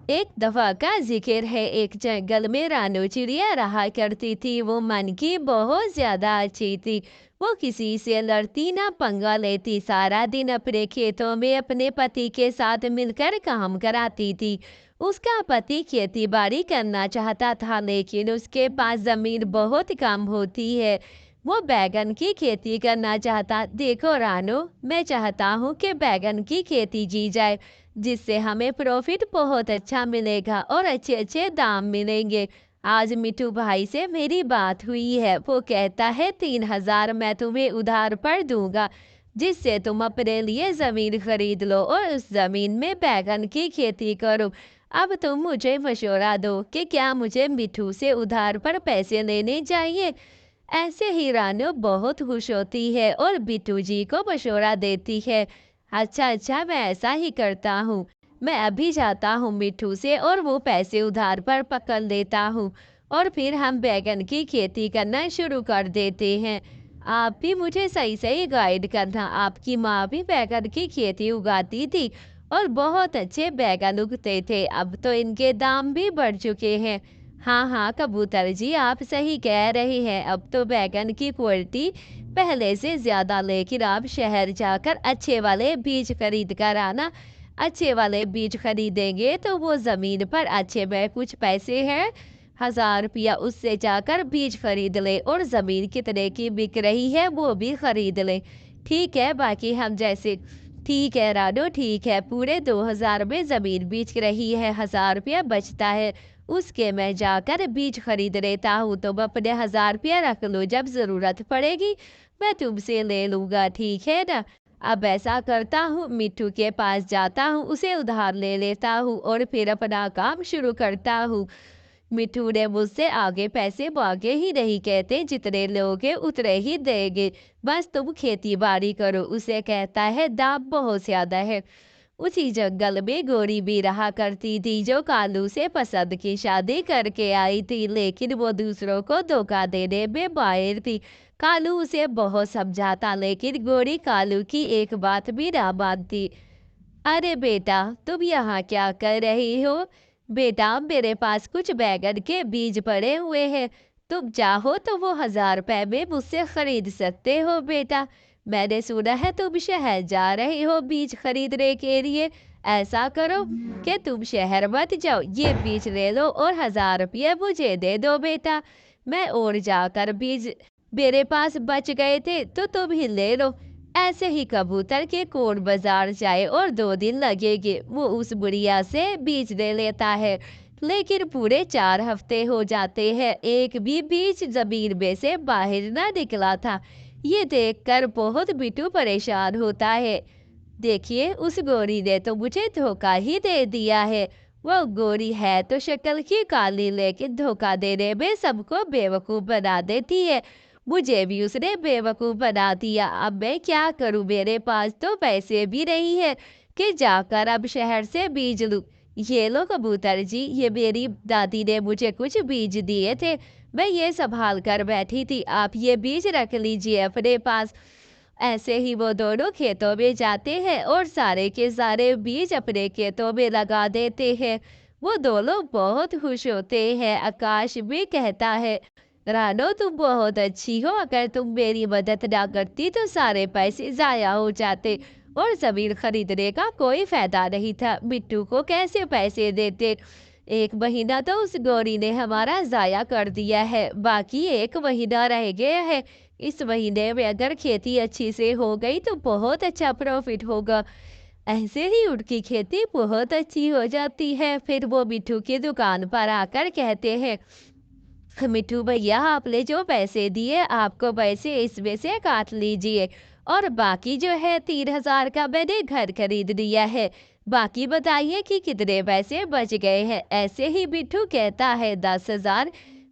एक दफा का जिक्र है, एक जंगल में रानू चिड़िया रहा करती थी। वो मन की बहुत ज्यादा अच्छी थी। वो किसी से लड़ती ना पंगा लेती, सारा दिन अपने खेतों में अपने पति के साथ मिलकर काम कराती थी। उसका पति खेती बाड़ी करना चाहता था, लेकिन उसके पास जमीन बहुत कम होती है। वो बैगन की खेती करना चाहता। देखो रानू, मैं चाहता हूँ कि बैगन की खेती की जाए, जिससे हमें प्रॉफिट बहुत अच्छा मिलेगा और अच्छे अच्छे दाम मिलेंगे। आज मिठू भाई से मेरी बात हुई है, वो कहता है 3,000 मैं तुम्हें उधार पर दूंगा, जिससे तुम अपने लिए जमीन खरीद लो और उस जमीन में बैगन की खेती करो। अब तुम मुझे मशवरा दो कि क्या मुझे मिठू से उधार पर पैसे लेने चाहिए। ऐसे ही रानू बहुत खुश होती है और बिट्टू जी को मशवरा देती है। अच्छा अच्छा, मैं ऐसा ही करता हूँ। मैं अभी जाता हूँ मिट्ठू से और वो पैसे उधार पर पकड़ लेता हूँ, और फिर हम बैगन की खेती करना शुरू कर देते हैं। आप भी मुझे सही सही गाइड करना। आपकी माँ भी बैगन की खेती उगाती थी और बहुत अच्छे बैगन उगते थे। अब तो इनके दाम भी बढ़ चुके हैं। हाँ हाँ कबूतर जी, आप सही कह रहे हैं। अब तो बैगन की क्वालिटी पहले से ज्यादा, लेकिन आप शहर जाकर अच्छे वाले बीज खरीद कर आना। अच्छे वाले बीज खरीदेंगे तो वो जमीन पर अच्छे में कुछ पैसे हैं, 1,000 रुपया, उससे जाकर बीज खरीद ले और जमीन कितने की बिक रही है वो भी खरीद ले। ठीक है, बाकी हम जैसे। ठीक है रानो, ठीक है। पूरे 2,000 में जमीन बेच रही है, 1,000 रुपया बचता है, उसके मैं जाकर बीज खरीद लेता हूँ। तुम अपने 1,000 रुपया रख लो, जब जरूरत पड़ेगी मैं तुमसे ले लूंगा, ठीक है ना। अब ऐसा करता हूँ, मिट्टू के पास जाता हूँ, उसे उधार ले लेता हूँ और फिर अपना काम शुरू करता हूँ। मिट्टू ने मुझसे आगे पैसे मांगे ही नहीं, कहते जितने लोगे उतने ही देंगे, बस तुम खेती बाड़ी करो। उसे कहता है दाम बहुत ज्यादा है। उसी जंगल में गोरी भी रहा करती थी, जो कालू से पसंद की शादी करके आई थी, लेकिन वो दूसरों को धोखा देने में माहिर थी। कालू उसे बहुत समझाता, लेकिन गोरी कालू की एक बात भी ना मानती। अरे बेटा, तुम यहाँ क्या कर रही हो। बेटा, मेरे पास कुछ बैगन के बीज पड़े हुए हैं, तुम चाहो तो वो 1,000 रुपए में मुझसे खरीद सकते हो। बेटा, मैंने सुना है तुम शहर जा रहे हो बीज खरीदने के लिए। ऐसा करो कि तुम शहर मत जाओ, ये बीज ले लो और 1,000 रुपये मुझे दे दो। बेटा, मैं और जाकर बीज मेरे पास बच गए थे तो तुम ही ले लो। ऐसे ही कबूतर के कौन बाजार जाए और 2 दिन लगेंगे, वो उस बुढ़िया से बीज ले लेता है। लेकिन पूरे 4 हफ्ते हो जाते हैं, एक भी बीज जमीन में से बाहर ना निकला था। ये देखकर बहुत बिट्टू परेशान होता है। देखिए, उस गोरी ने तो मुझे धोखा ही दे दिया है। वो गोरी है तो शक्ल की काली, लेकिन धोखा देने में सबको बेवकूफ बना देती है। मुझे भी उसने बेवकूफ बना दिया। अब मैं क्या करूं, मेरे पास तो पैसे भी नहीं है कि जाकर अब शहर से बीज लूं। ये लो कबूतर जी, ये मेरी दादी ने मुझे कुछ बीज दिए थे, मैं ये संभाल कर बैठी थी, आप ये बीज रख लीजिए अपने पास। ऐसे ही वो दोनों खेतों में जाते हैं और सारे के सारे बीज अपने खेतों में लगा देते हैं। वो दोनों बहुत खुश होते हैं। आकाश भी कहता है, रानो तुम बहुत अच्छी हो, अगर तुम मेरी मदद ना करती तो सारे पैसे जाया हो जाते और जमीन खरीदने का कोई फायदा नहीं था। बिट्टू को कैसे पैसे देते। 1 महीना तो उस गौरी ने हमारा जाया कर दिया है, बाकी 1 महीना रह गया है। इस महीने में अगर खेती अच्छी से हो गई तो बहुत अच्छा प्रॉफिट होगा। ऐसे ही उनकी खेती बहुत अच्छी हो जाती है। फिर वो मिट्टू की दुकान पर आकर कहते हैं, मिट्टू भैया, आपने जो पैसे दिए आपको पैसे इसमें से काट लीजिए, और बाकी जो है 3,000 का मैंने घर खरीद लिया है। बाकी बताइए कि कितने पैसे बच गए हैं। ऐसे ही मिट्टू कहता है 10,000,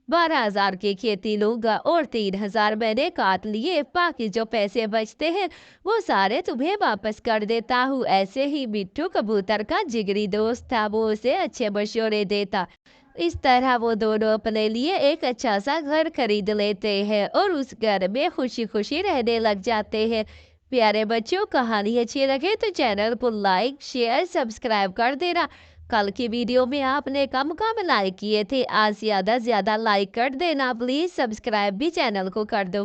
12,000 की खेती लूंगा और 3,000 मैंने काट लिए, बाकी जो पैसे बचते हैं वो सारे तुम्हें वापस कर देता हूँ। ऐसे ही मिट्टू कबूतर का जिगरी दोस्त था, वो उसे अच्छे मशवरे देता। इस तरह वो दोनों अपने लिए एक अच्छा सा घर खरीद लेते हैं और उस घर में खुशी खुशी रहने लग जाते हैं। प्यारे बच्चों, कहानी अच्छी लगे तो चैनल को लाइक शेयर सब्सक्राइब कर देना। कल की वीडियो में आपने कम कम लाइक किए थे, आज ज़्यादा से ज़्यादा लाइक कर देना प्लीज़, सब्सक्राइब भी चैनल को कर दो।